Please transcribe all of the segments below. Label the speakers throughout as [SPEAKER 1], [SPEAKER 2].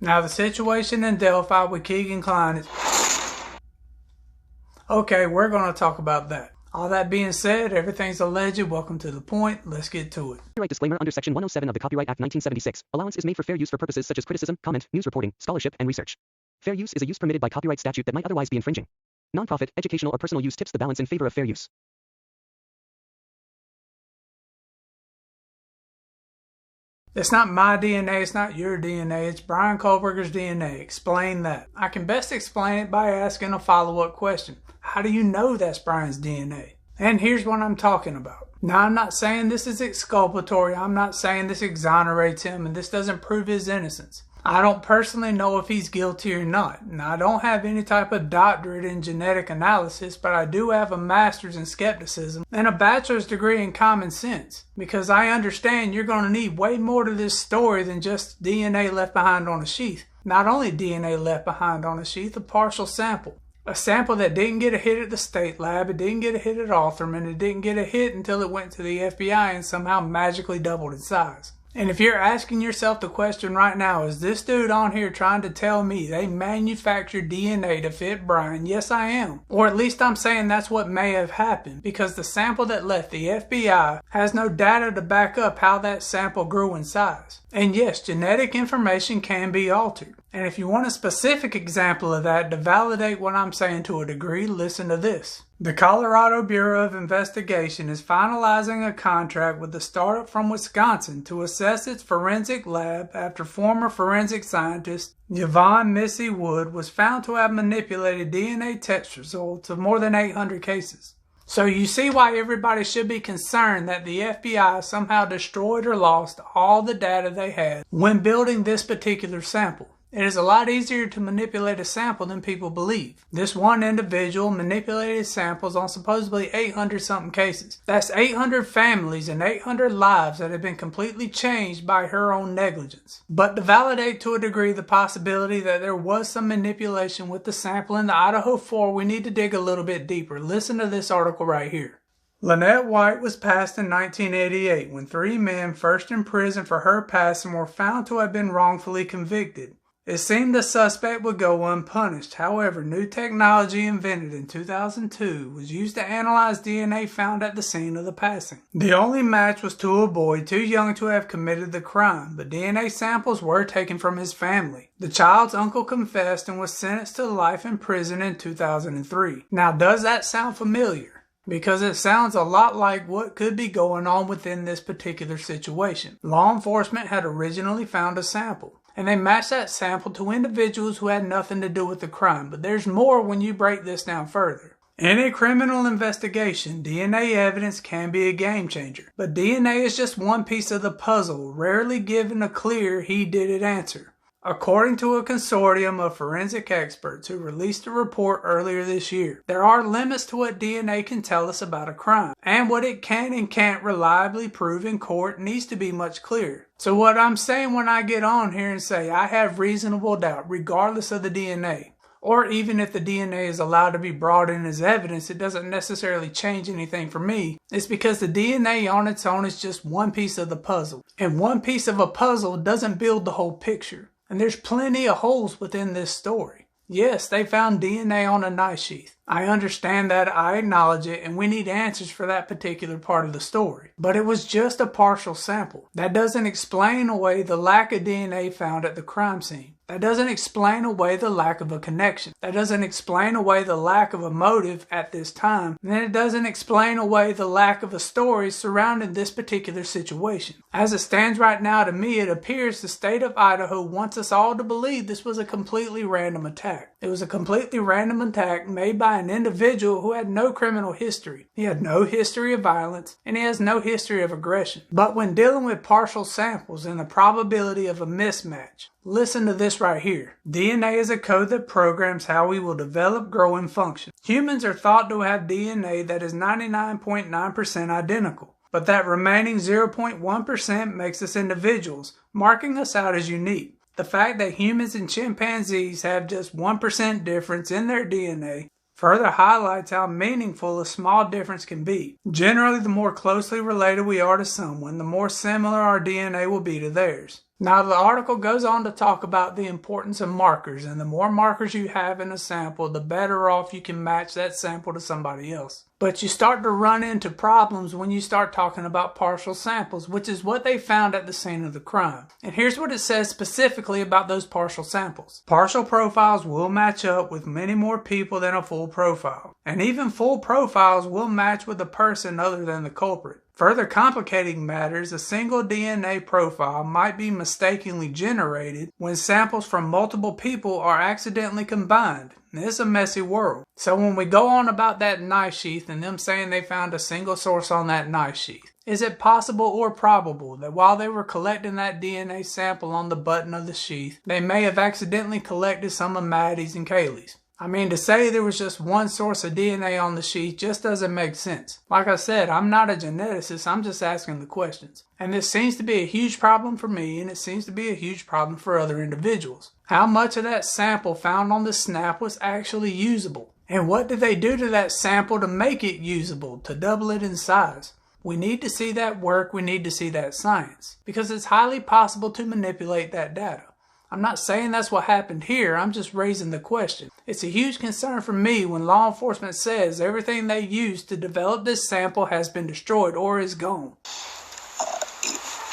[SPEAKER 1] Now the situation in Delphi with Keegan Klein is... Okay, we're going to talk about that. All that being said, everything's alleged. Welcome to The Point. Let's get to it.
[SPEAKER 2] Copyright disclaimer under Section 107 of the Copyright Act 1976. Allowance is made for fair use for purposes such as criticism, comment, news reporting, scholarship, and research. Fair use is a use permitted by copyright statute that might otherwise be infringing. Nonprofit, educational, or personal use tips the balance in favor of fair use.
[SPEAKER 1] It's not my DNA, it's not your DNA, it's Bryan Kohberger's DNA. Explain that. I can best explain it by asking a follow-up question. How do you know that's Bryan's DNA? And here's what I'm talking about. Now, I'm not saying this is exculpatory, I'm not saying this exonerates him, and this doesn't prove his innocence. I don't personally know if he's guilty or not. Now, I don't have any type of doctorate in genetic analysis, but I do have a master's in skepticism and a bachelor's degree in common sense, because I understand you're going to need way more to this story than just DNA left behind on a sheath. Not only DNA left behind on a sheath, a partial sample. A sample that didn't get a hit at the state lab, it didn't get a hit at Altherman, it didn't get a hit until it went to the FBI and somehow magically doubled in size. And if you're asking yourself the question right now, is this dude on here trying to tell me they manufactured DNA to fit Bryan? Yes, I am. Or at least I'm saying that's what may have happened, because the sample that left the FBI has no data to back up how that sample grew in size. And yes, genetic information can be altered. And if you want a specific example of that to validate what I'm saying to a degree, listen to this. The Colorado Bureau of Investigation is finalizing a contract with a startup from Wisconsin to assess its forensic lab after former forensic scientist Yvonne Missy Wood was found to have manipulated DNA test results of more than 800 cases. So you see why everybody should be concerned that the FBI somehow destroyed or lost all the data they had when building this particular sample. It is a lot easier to manipulate a sample than people believe. This one individual manipulated samples on supposedly 800-something cases. That's 800 families and 800 lives that have been completely changed by her own negligence. But to validate to a degree the possibility that there was some manipulation with the sample in the Idaho 4, we need to dig a little bit deeper. Listen to this article right here. Lynette White was passed in 1988 when 3 men first in prison for her passing were found to have been wrongfully convicted. It seemed the suspect would go unpunished. However, new technology invented in 2002 was used to analyze DNA found at the scene of the passing. The only match was to a boy too young to have committed the crime, but DNA samples were taken from his family. The child's uncle confessed and was sentenced to life in prison in 2003. Now, does that sound familiar? Because it sounds a lot like what could be going on within this particular situation. Law enforcement had originally found a sample, and they matched that sample to individuals who had nothing to do with the crime. But there's more when you break this down further. In a criminal investigation, DNA evidence can be a game changer. But DNA is just one piece of the puzzle, rarely given a clear he did it answer. According to a consortium of forensic experts who released a report earlier this year, there are limits to what DNA can tell us about a crime, and what it can and can't reliably prove in court needs to be much clearer. So what I'm saying when I get on here and say I have reasonable doubt regardless of the DNA, or even if the DNA is allowed to be brought in as evidence, it doesn't necessarily change anything for me. It's because the DNA on its own is just one piece of the puzzle, and one piece of a puzzle doesn't build the whole picture. And there's plenty of holes within this story. Yes, they found DNA on a knife sheath. I understand that, I acknowledge it, and we need answers for that particular part of the story. But it was just a partial sample. That doesn't explain away the lack of DNA found at the crime scene. That doesn't explain away the lack of a connection. That doesn't explain away the lack of a motive at this time. And then it doesn't explain away the lack of a story surrounding this particular situation. As it stands right now, to me, it appears the state of Idaho wants us all to believe this was a completely random attack. It was a completely random attack made by an individual who had no criminal history. He had no history of violence, and he has no history of aggression. But when dealing with partial samples and the probability of a mismatch, listen to this right here. DNA is a code that programs how we will develop, grow, and function. Humans are thought to have DNA that is 99.9% identical. But that remaining 0.1% makes us individuals, marking us out as unique. The fact that humans and chimpanzees have just 1% difference in their DNA further highlights how meaningful a small difference can be. Generally, the more closely related we are to someone, the more similar our DNA will be to theirs. Now, the article goes on to talk about the importance of markers, and the more markers you have in a sample, the better off you can match that sample to somebody else. But you start to run into problems when you start talking about partial samples, which is what they found at the scene of the crime. And here's what it says specifically about those partial samples. Partial profiles will match up with many more people than a full profile. And even full profiles will match with a person other than the culprit. Further complicating matters, a single DNA profile might be mistakenly generated when samples from multiple people are accidentally combined. It's a messy world. So when we go on about that knife sheath and them saying they found a single source on that knife sheath, is it possible or probable that while they were collecting that DNA sample on the button of the sheath, they may have accidentally collected some of Maddie's and Kaylee's? I mean, to say there was just one source of DNA on the sheath just doesn't make sense. Like I said, I'm not a geneticist, I'm just asking the questions. And this seems to be a huge problem for me, and it seems to be a huge problem for other individuals. How much of that sample found on the snap was actually usable? And what did they do to that sample to make it usable, to double it in size? We need to see that work, we need to see that science, because it's highly possible to manipulate that data. I'm not saying that's what happened here, I'm just raising the question. It's a huge concern for me when law enforcement says everything they used to develop this sample has been destroyed or is gone.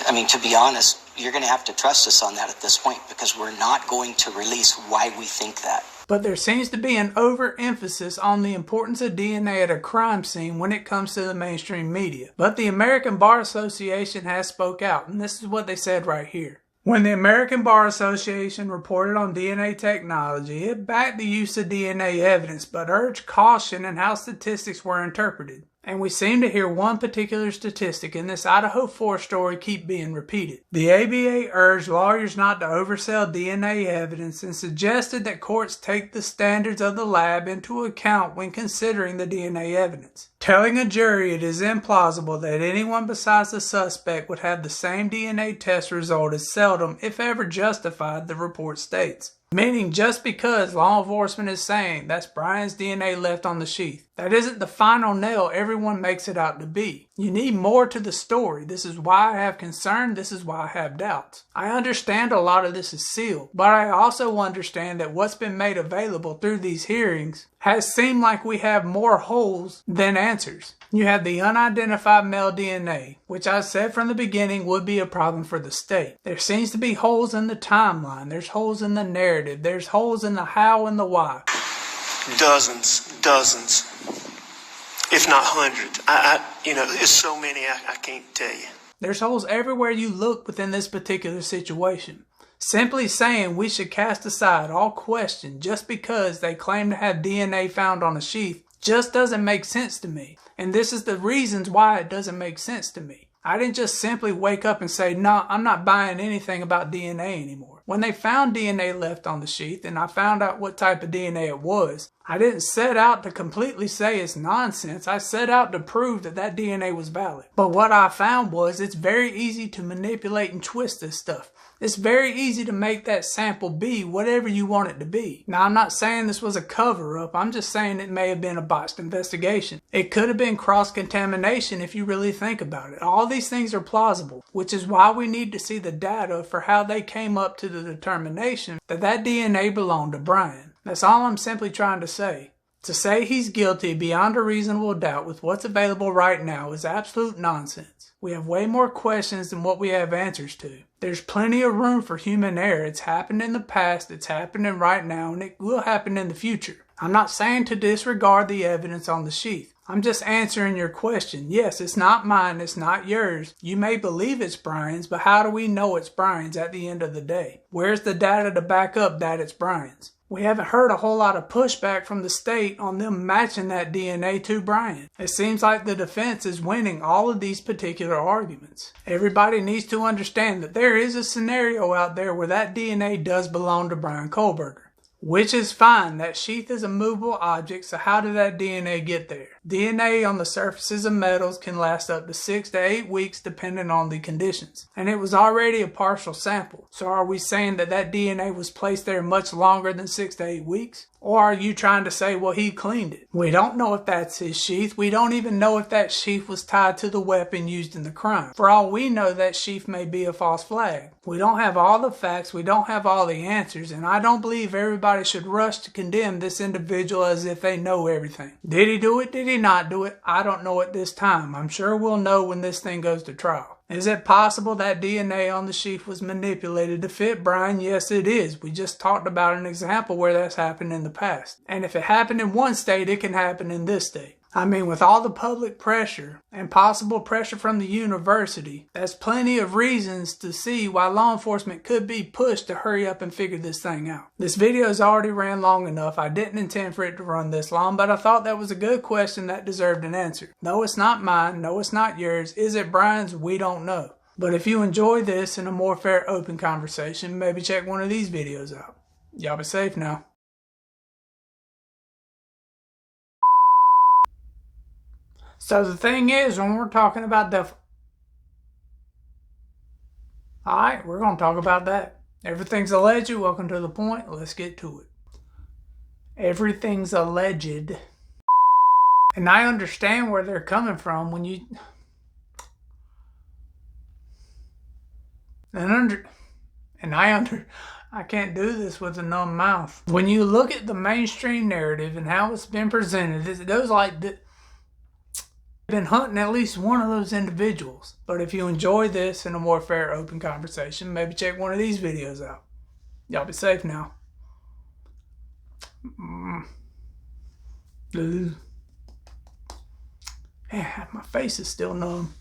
[SPEAKER 3] I mean, to be honest, you're going to have to trust us on that at this point because we're not going to release why we think that.
[SPEAKER 1] But there seems to be an overemphasis on the importance of DNA at a crime scene when it comes to the mainstream media. But the American Bar Association has spoke out, and this is what they said right here. When the American Bar Association reported on DNA technology, it backed the use of DNA evidence, but urged caution in how statistics were interpreted. And we seem to hear one particular statistic in this Idaho 4 story keep being repeated. The ABA urged lawyers not to oversell DNA evidence and suggested that courts take the standards of the lab into account when considering the DNA evidence. Telling a jury it is implausible that anyone besides the suspect would have the same DNA test result is seldom, if ever, justified, the report states. Meaning just because law enforcement is saying that's Bryan's DNA left on the sheath, that isn't the final nail everyone makes it out to be. You need more to the story. This is why I have concern, this is why I have doubts. I understand a lot of this is sealed, but I also understand that what's been made available through these hearings has seemed like we have more holes than answers. You have the unidentified male DNA, which I said from the beginning would be a problem for the state. There seems to be holes in the timeline, there's holes in the narrative, there's holes in the how and the why.
[SPEAKER 4] Dozens, if not hundreds. It's so many I can't tell you.
[SPEAKER 1] There's holes everywhere you look within this particular situation. Simply saying we should cast aside all question just because they claim to have DNA found on a sheath just doesn't make sense to me. And this is the reasons why it doesn't make sense to me. I didn't just simply wake up and say, no, I'm not buying anything about DNA anymore. When they found DNA left on the sheath and I found out what type of DNA it was, I didn't set out to completely say it's nonsense. I set out to prove that that DNA was valid. But what I found was it's very easy to manipulate and twist this stuff. It's very easy to make that sample be whatever you want it to be. Now, I'm not saying this was a cover-up. I'm just saying it may have been a botched investigation. It could have been cross-contamination if you really think about it. All these things are plausible, which is why we need to see the data for how they came up to the determination that that DNA belonged to Bryan. That's all I'm simply trying to say. To say he's guilty beyond a reasonable doubt with what's available right now is absolute nonsense. We have way more questions than what we have answers to. There's plenty of room for human error. It's happened in the past, it's happening right now, and it will happen in the future. I'm not saying to disregard the evidence on the sheath. I'm just answering your question. Yes, it's not mine, it's not yours. You may believe it's Bryan's, but how do we know it's Bryan's at the end of the day? Where's the data to back up that it's Bryan's? We haven't heard a whole lot of pushback from the state on them matching that DNA to Bryan. It seems like the defense is winning all of these particular arguments. Everybody needs to understand that there is a scenario out there where that DNA does belong to Bryan Kohberger. Which is fine. That sheath is a movable object, so how did that DNA get there? DNA on the surfaces of metals can last up to 6 to 8 weeks depending on the conditions. And it was already a partial sample. So are we saying that that DNA was placed there much longer than 6 to 8 weeks? Or are you trying to say, well, he cleaned it? We don't know if that's his sheath. We don't even know if that sheath was tied to the weapon used in the crime. For all we know, that sheath may be a false flag. We don't have all the facts. We don't have all the answers. And I don't believe everybody should rush to condemn this individual as if they know everything. Did he do it? Did he not do it? I don't know at this time. I'm sure we'll know when this thing goes to trial. Is it possible that DNA on the sheath was manipulated to fit Bryan? Yes, it is. We just talked about an example where that's happened in the past. And if it happened in one state, it can happen in this state. I mean, with all the public pressure and possible pressure from the university, that's plenty of reasons to see why law enforcement could be pushed to hurry up and figure this thing out. This video has already ran long enough. I didn't intend for it to run this long, but I thought that was a good question that deserved an answer. No, it's not mine. No, it's not yours. Is it Bryan's? We don't know. But if you enjoy this and a more fair, open conversation, maybe check one of these videos out. Y'all be safe now. So the thing is, when we're talking about alright, we're going to talk about that. Everything's alleged. Welcome to the point. Let's get to it. Everything's alleged. And I understand where they're coming from when you... I can't do this with a numb mouth. When you look at the mainstream narrative and how it's been presented, it goes like this. Been hunting at least one of those individuals. But if you enjoy this and a more fair, open conversation, maybe check one of these videos out. Y'all be safe now. Yeah, my face is still numb.